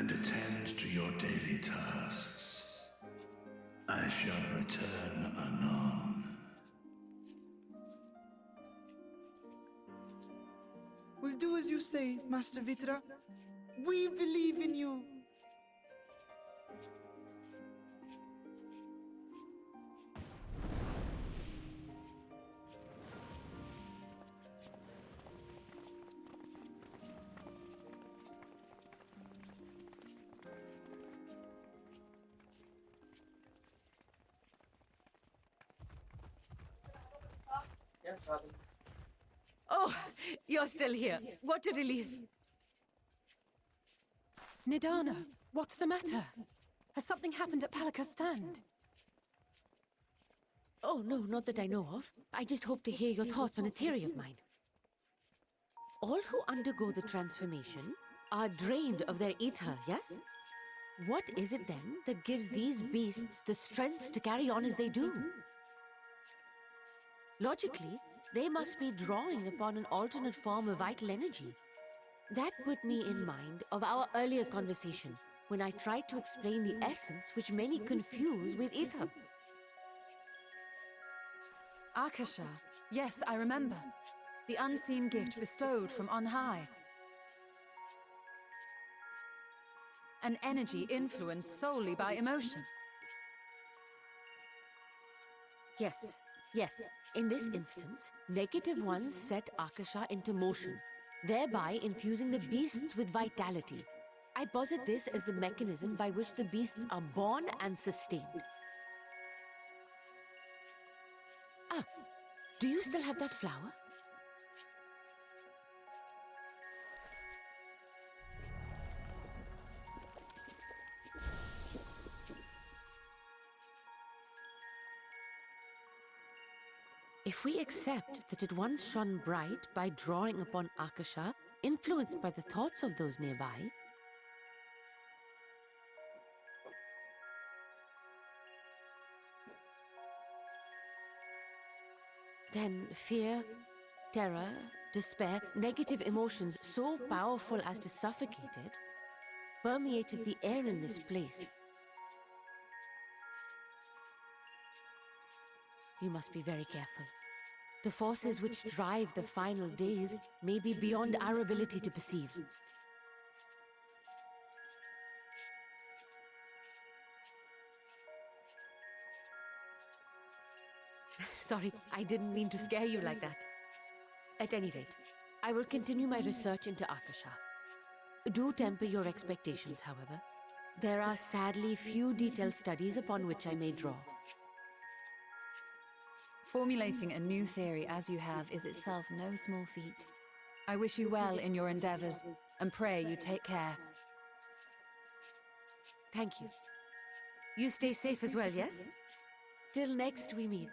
and attend to your daily tasks. I shall return anon. We'll do as you say, Master Vitra. We believe in you. Oh, you're still here. What a relief. Nidana, what's the matter? Has something happened at Palaka's stand? Oh, no, not that I know of. I just hope to hear your thoughts on a theory of mine. All who undergo the transformation are drained of their ether, yes? What is it then that gives these beasts the strength to carry on as they do? Logically, they must be drawing upon an alternate form of vital energy. That put me in mind of our earlier conversation, when I tried to explain the essence which many confuse with ether. Akasha. Yes, I remember. The unseen gift bestowed from on high. An energy influenced solely by emotion. Yes, yes. In this instance, negative ones set Akasha into motion, thereby infusing the beasts with vitality. I posit this as the mechanism by which the beasts are born and sustained. Ah, do you still have that flower? If we accept that it once shone bright by drawing upon Akasha, influenced by the thoughts of those nearby, then fear, terror, despair, negative emotions so powerful as to suffocate it, permeated the air in this place. You must be very careful. The forces which drive the final days may be beyond our ability to perceive. Sorry, I didn't mean to scare you like that. At any rate, I will continue my research into Akasha. Do temper your expectations, however. There are sadly few detailed studies upon which I may draw. Formulating a new theory as you have is itself no small feat. I wish you well in your endeavors, and pray you take care. Thank you. You stay safe as well, yes? Till next we meet.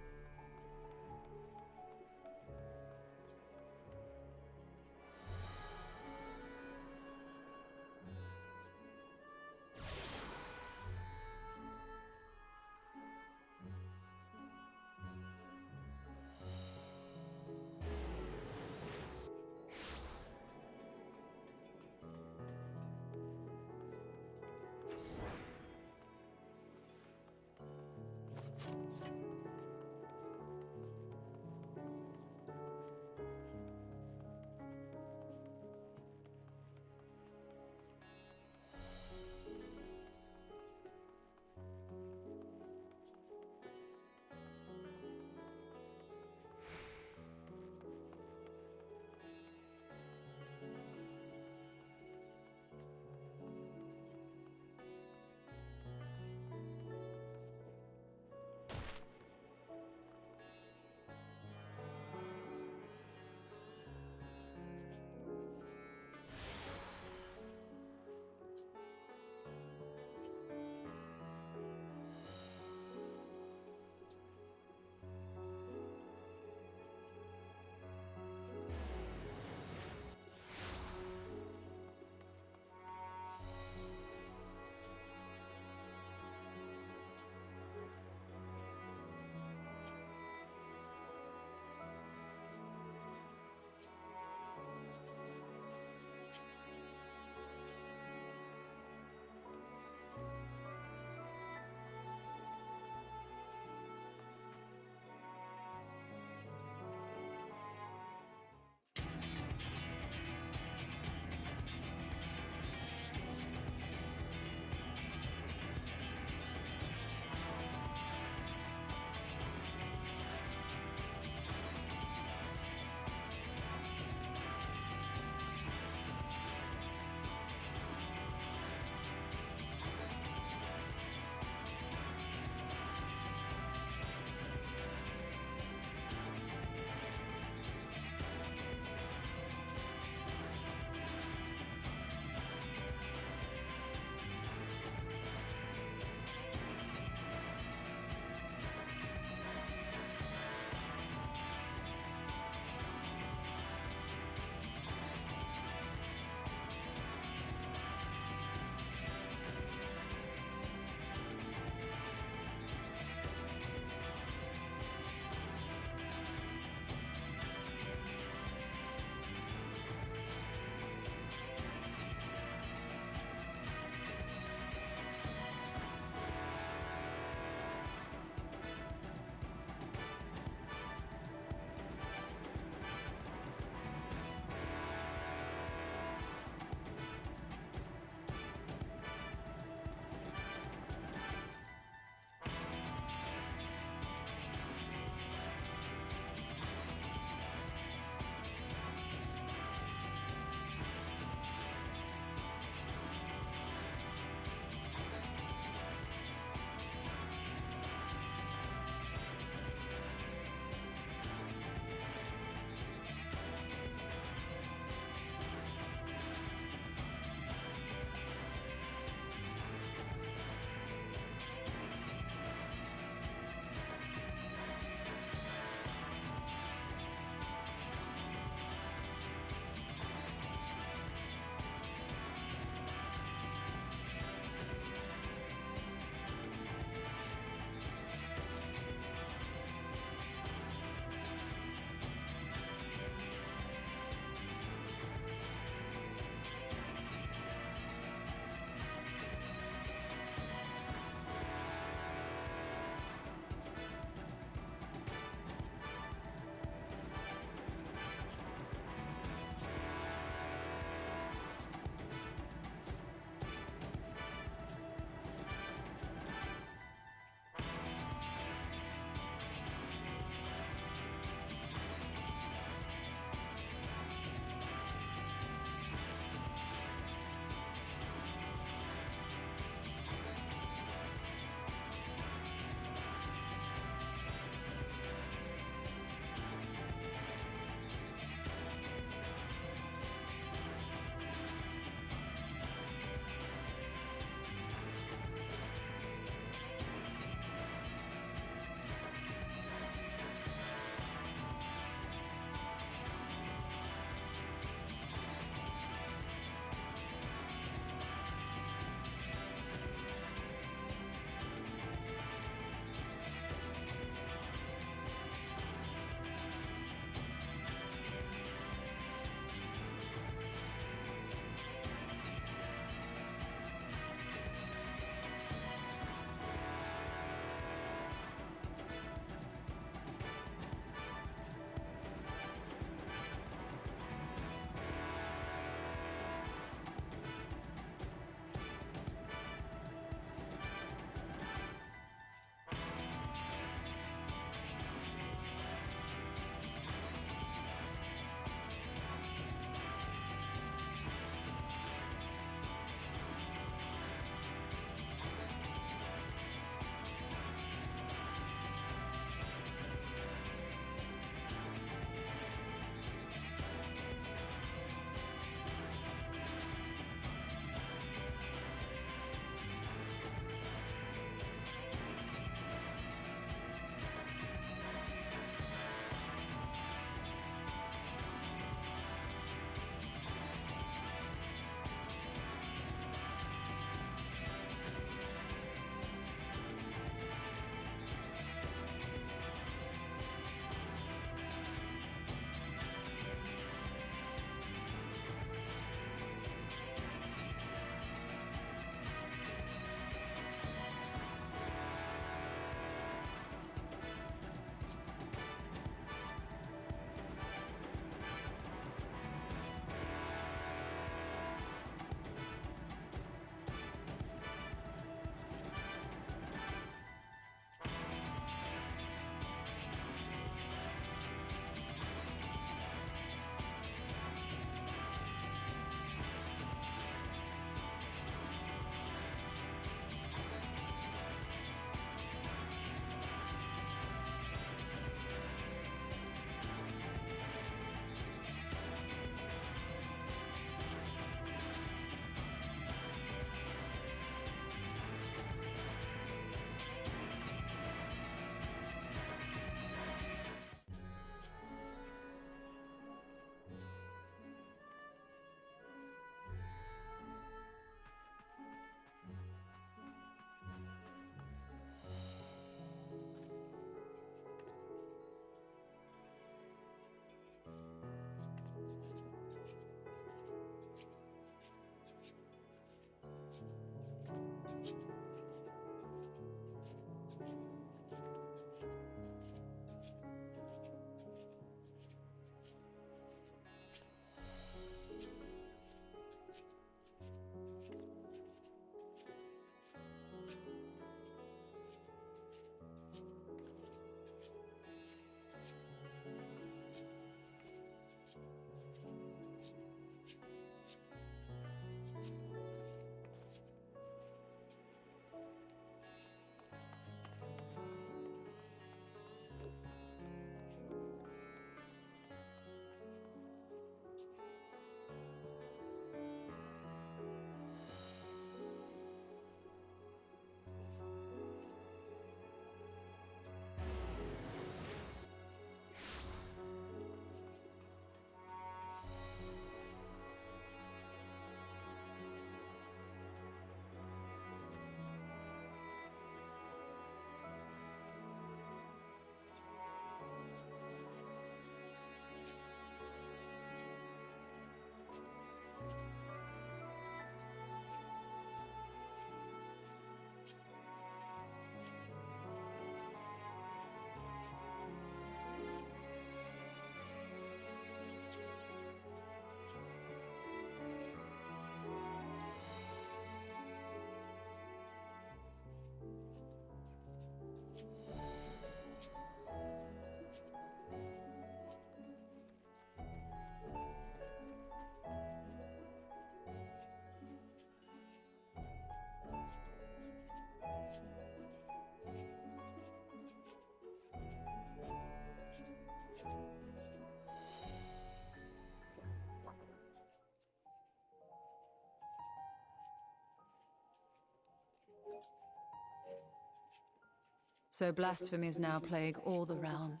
So blasphemies now plague all the realm.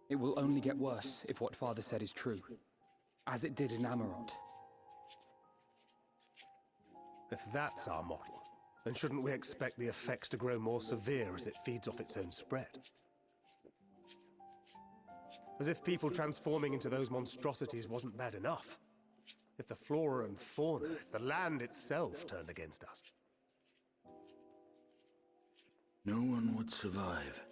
It will only get worse if what Father said is true, as it did in Amarot. If that's our model, then shouldn't we expect the effects to grow more severe as it feeds off its own spread? As if people transforming into those monstrosities wasn't bad enough. If the flora and fauna, if the land itself turned against us. No one would survive.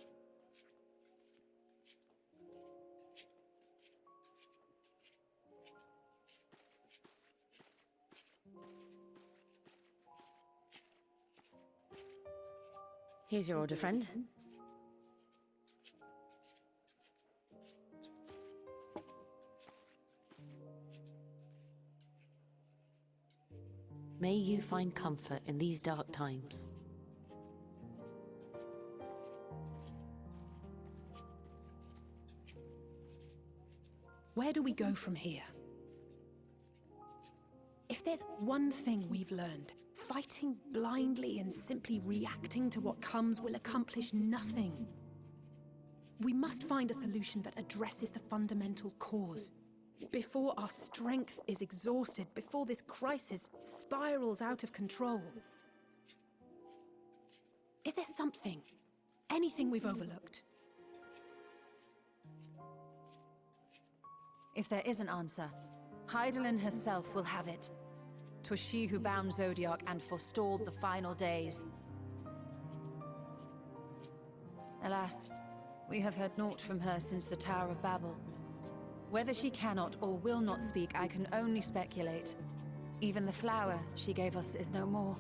Here's your order, friend. May you find comfort in these dark times. Where do we go from here? If there's one thing we've learned, fighting blindly and simply reacting to what comes will accomplish nothing. We must find a solution that addresses the fundamental cause. Before our strength is exhausted, before this crisis spirals out of control. Is there something, anything we've overlooked? If there is an answer, Hydaelyn herself will have it. 'Twas she who bound Zodiac and forestalled the final days. Alas, we have heard naught from her since the Tower of Babel. Whether she cannot or will not speak, I can only speculate. Even the flower she gave us is no more.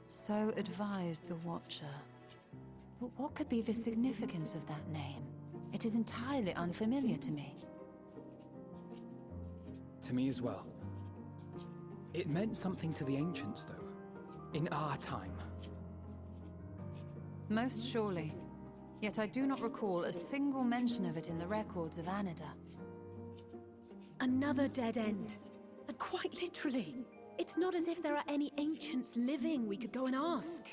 So advised the Watcher. But what could be the significance of that name? It is entirely unfamiliar to me. To me as well. It meant something to the ancients, though. In our time. Most surely. Yet I do not recall a single mention of it in the records of Anida. Another dead end. And quite literally. It's not as if there are any ancients living we could go and ask.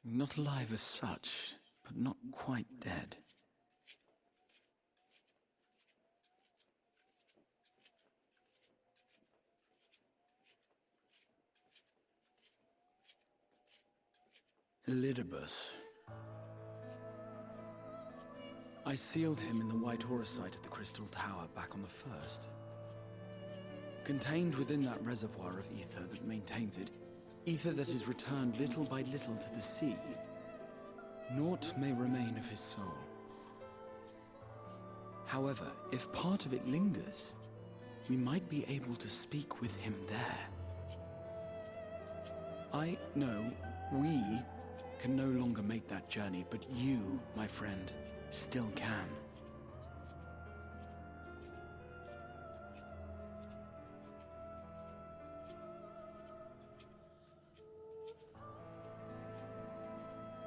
Not alive as such, but not quite dead. Elidibus. I sealed him in the White Horus site at the Crystal Tower back on the first. Contained within that reservoir of ether that maintains it, ether that is returned little by little to the sea, naught may remain of his soul. However, if part of it lingers, we might be able to speak with him there. I know we can no longer make that journey, but you, my friend, still can.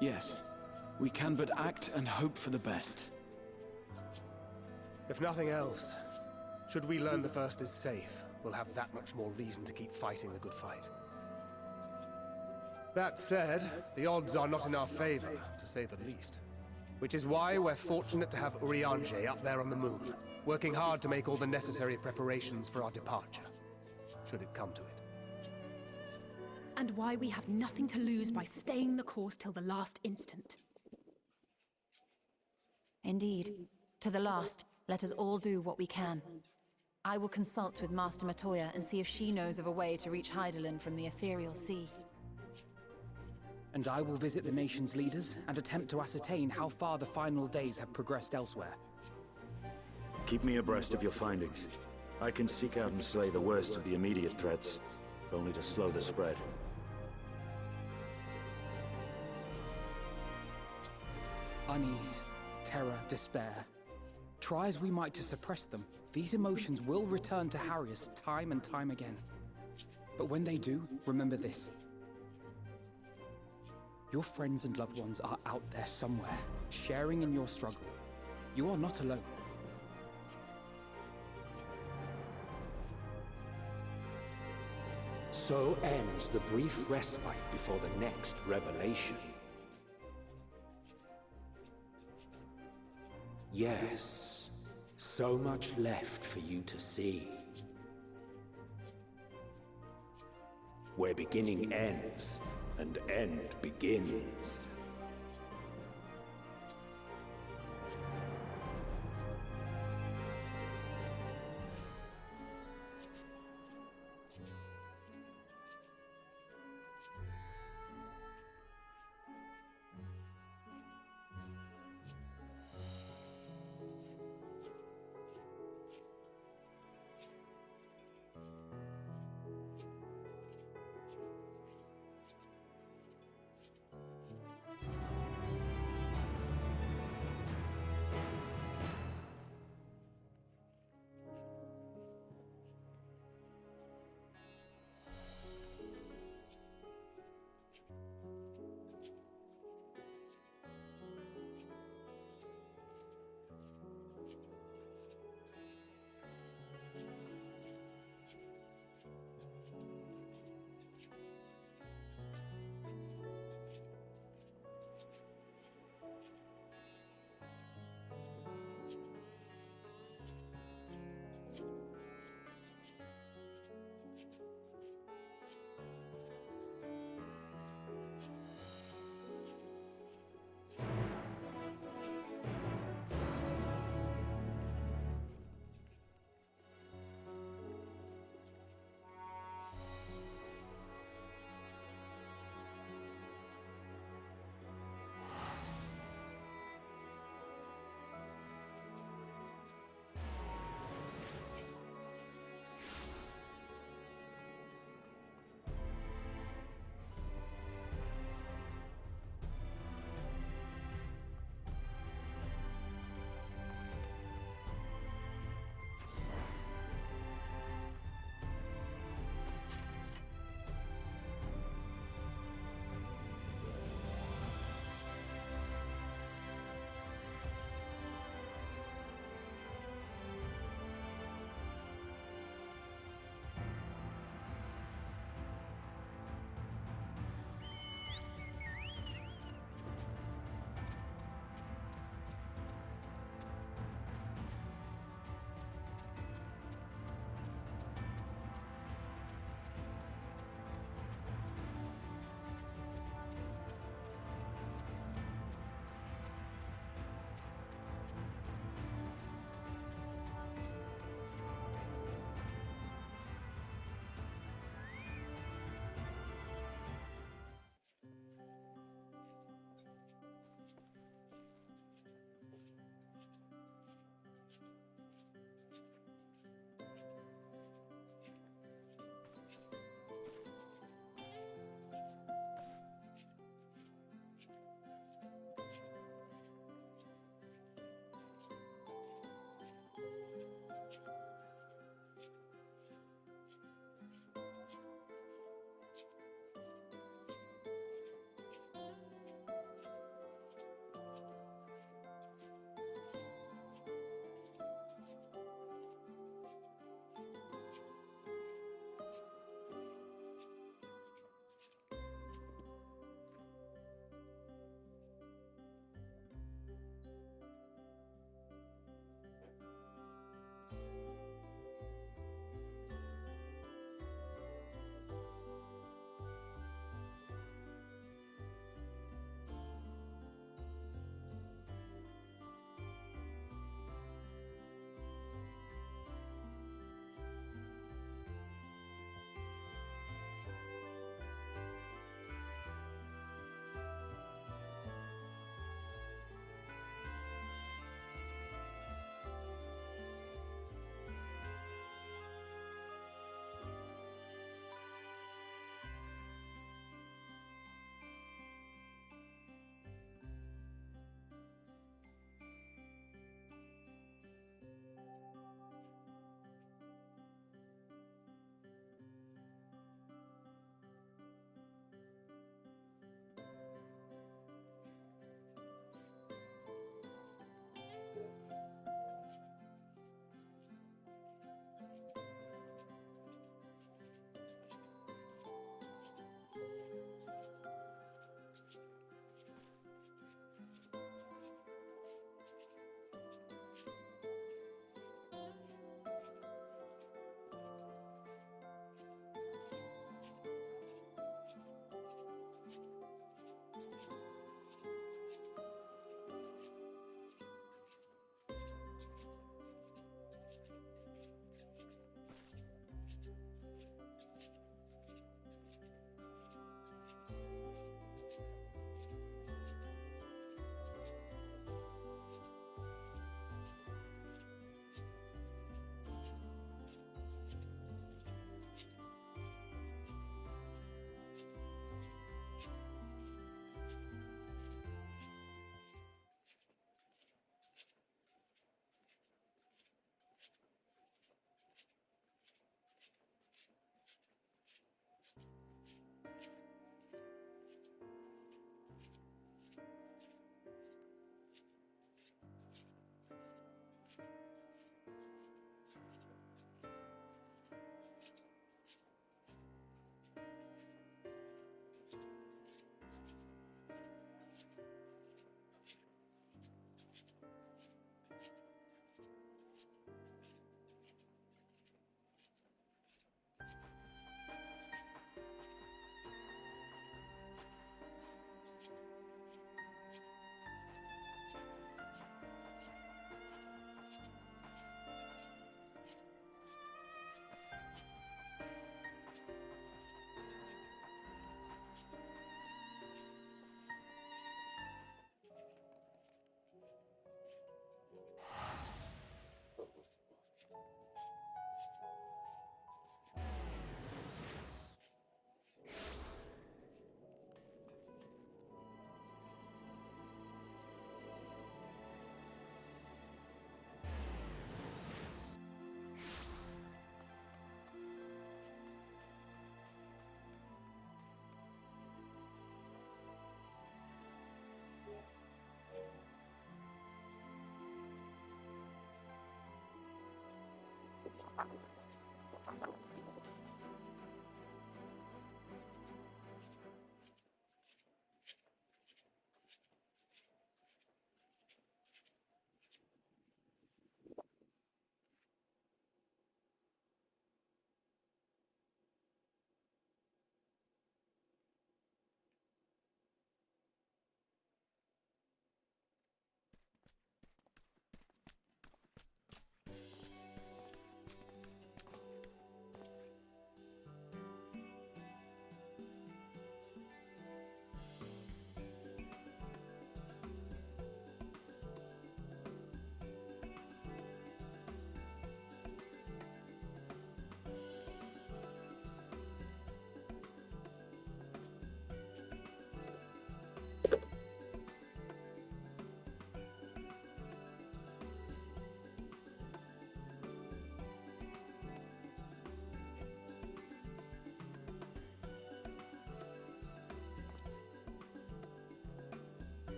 Yes, we can but act and hope for the best. If nothing else, should we learn the first is safe, we'll have that much more reason to keep fighting the good fight. That said, the odds are not in our favor, to say the least. Which is why we're fortunate to have Urianger up there on the moon, working hard to make all the necessary preparations for our departure, should it come to it. And why we have nothing to lose by staying the course till the last instant. Indeed. To the last, let us all do what we can. I will consult with Master Matoya and see if she knows of a way to reach Hydaelyn from the Ethereal Sea. And I will visit the nation's leaders and attempt to ascertain how far the final days have progressed elsewhere. Keep me abreast of your findings. I can seek out and slay the worst of the immediate threats, if only to slow the spread. Unease, terror, despair. Try as we might to suppress them, these emotions will return to harry us time and time again. But when they do, remember this. Your friends and loved ones are out there somewhere, sharing in your struggle. You are not alone. So ends the brief respite before the next revelation. Yes, so much left for you to see. Where beginning ends, and end begins.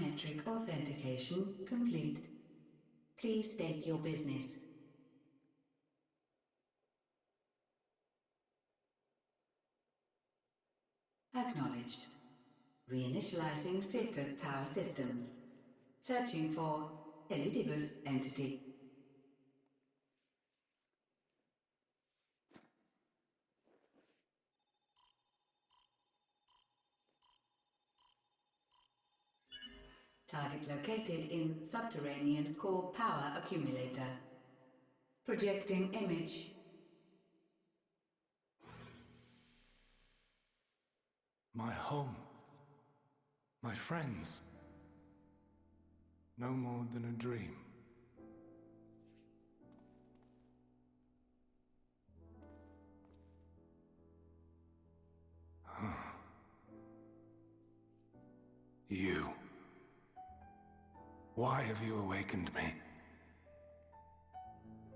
Biometric authentication complete. Please state your business. Acknowledged. Reinitializing Circus Tower systems. Searching for Elidibus entity. Target located in subterranean core power accumulator. Projecting image. My home. My friends. No more than a dream. You. Why have you awakened me?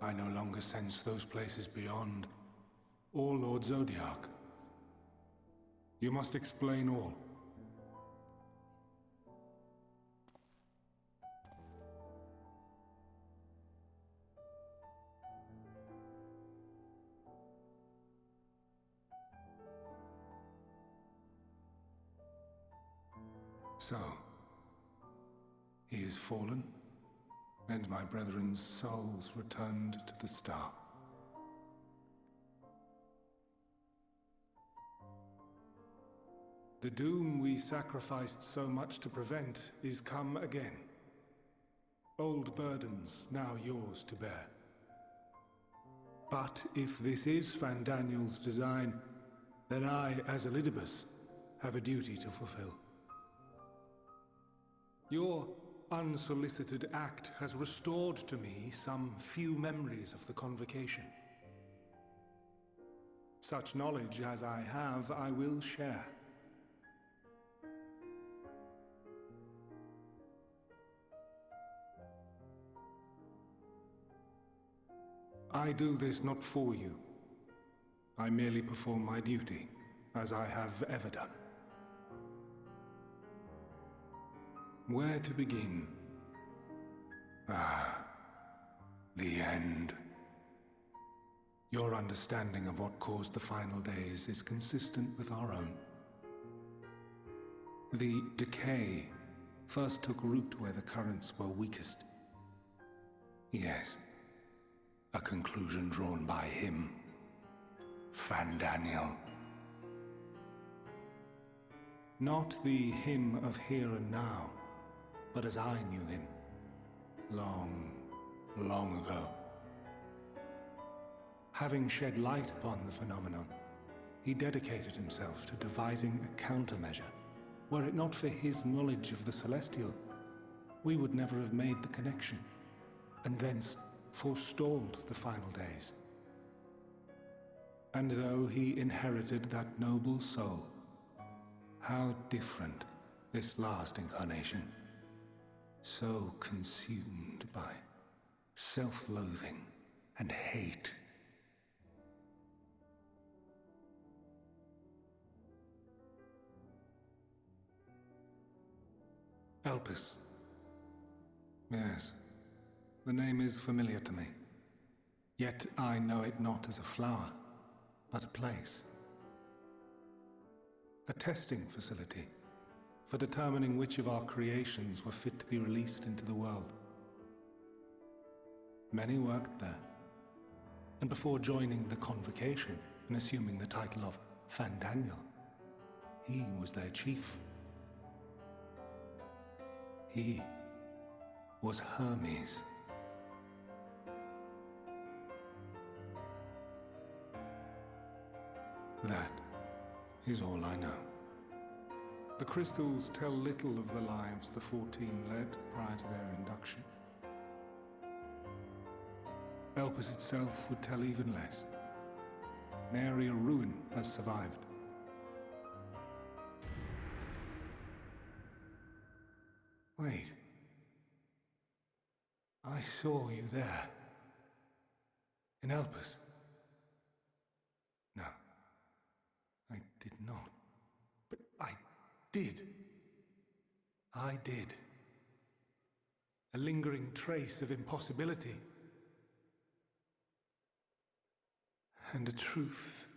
I no longer sense those places beyond, or Lord Zodiac. You must explain all. So, he is fallen, and my brethren's souls returned to the star. The doom we sacrificed so much to prevent is come again. Old burdens now yours to bear. But if this is Fandaniel's design, then I, as Elidibus, have a duty to fulfill. Your unsolicited act has restored to me some few memories of the convocation. Such knowledge as I have, I will share. I do this not for you. I merely perform my duty, as I have ever done. Where to begin? The end. Your understanding of what caused the final days is consistent with our own. The decay first took root where the currents were weakest. Yes, a conclusion drawn by him, Fandaniel. Not the him of here and now, but as I knew him, long, long ago. Having shed light upon the phenomenon, he dedicated himself to devising a countermeasure. Were it not for his knowledge of the Celestial, we would never have made the connection, and thence forestalled the final days. And though he inherited that noble soul, how different this last incarnation. So consumed by self-loathing and hate. Elpis. Yes, the name is familiar to me. Yet I know it not as a flower, but a place. A testing facility for determining which of our creations were fit to be released into the world. Many worked there, and before joining the convocation and assuming the title of Fandaniel, he was their chief. He was Hermes. That is all I know. The crystals tell little of the lives the 14 led prior to their induction. Elpis itself would tell even less. Nary a ruin has survived. Wait. I saw you there. In Elpis. No. I did not. But I did. I did. a lingering trace of impossibility, and a truth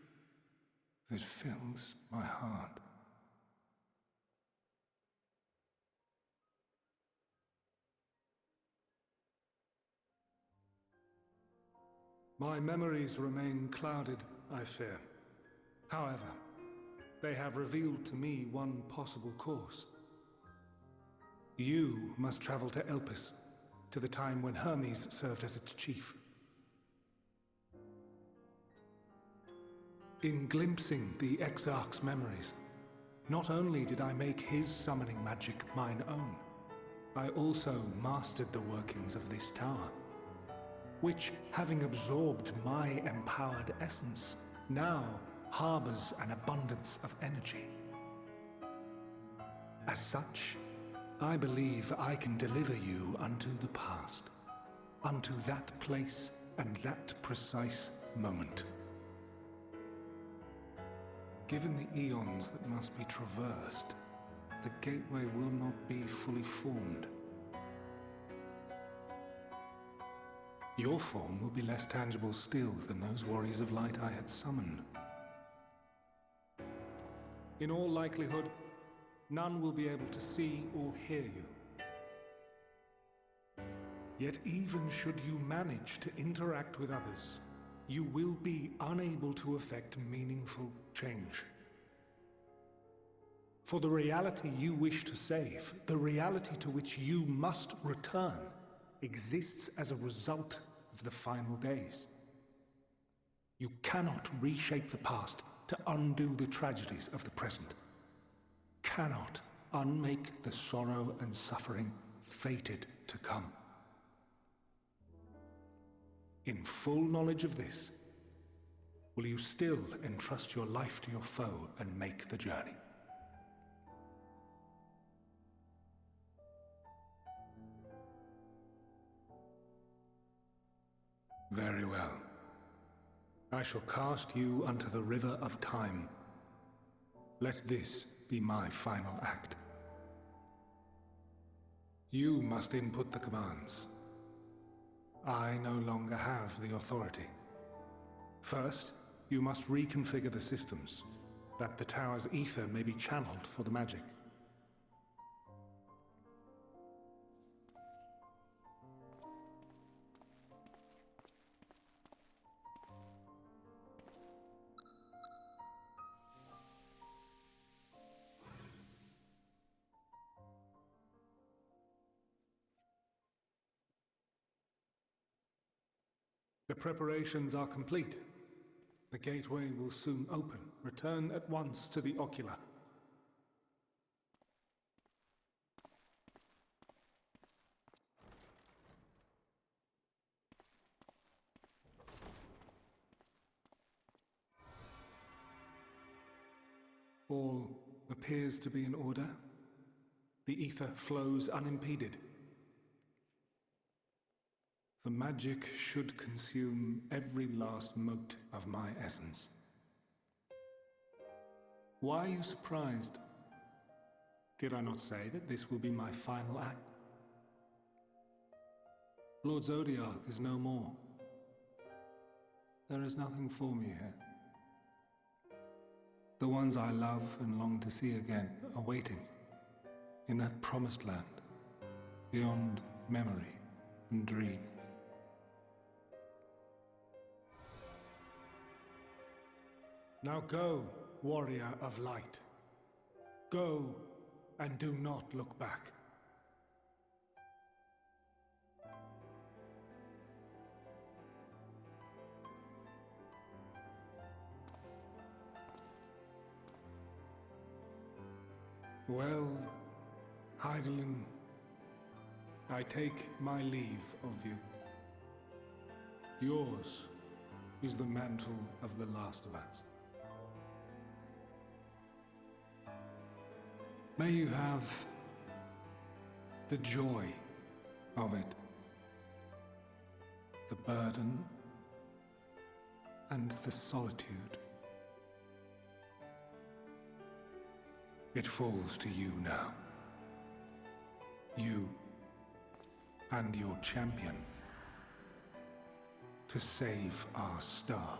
that fills my heart. My memories remain clouded, I fear. However, they have revealed to me one possible course. You must travel to Elpis, to the time when Hermes served as its chief. In glimpsing the Exarch's memories, not only did I make his summoning magic mine own, I also mastered the workings of this tower, which, having absorbed my empowered essence, now harbors an abundance of energy. As such, I believe I can deliver you unto the past, unto that place and that precise moment. Given the eons that must be traversed, the gateway will not be fully formed. Your form will be less tangible still than those warriors of light I had summoned. In all likelihood, none will be able to see or hear you. Yet even should you manage to interact with others, you will be unable to effect meaningful change. For the reality you wish to save, the reality to which you must return, exists as a result of the final days. You cannot reshape the past to undo the tragedies of the present. Cannot unmake the sorrow and suffering fated to come. In full knowledge of this, will you still entrust your life to your foe and make the journey? Very well. I shall cast you unto the river of time. Let this be my final act. You must input the commands. I no longer have the authority. First, you must reconfigure the systems, that the tower's ether may be channeled for the magic. The preparations are complete. The gateway will soon open. Return at once to the ocular. All appears to be in order. The ether flows unimpeded. The magic should consume every last mote of my essence. Why are you surprised? Did I not say that this will be my final act? Lord Zodiac is no more. There is nothing for me here. The ones I love and long to see again are waiting in that promised land, beyond memory and dream. Now go, warrior of light. Go, and do not look back. Well, Heidelin, I take my leave of you. Yours is the mantle of the last of us. May you have the joy of it, the burden and the solitude. It falls to you now. You and your champion to save our star.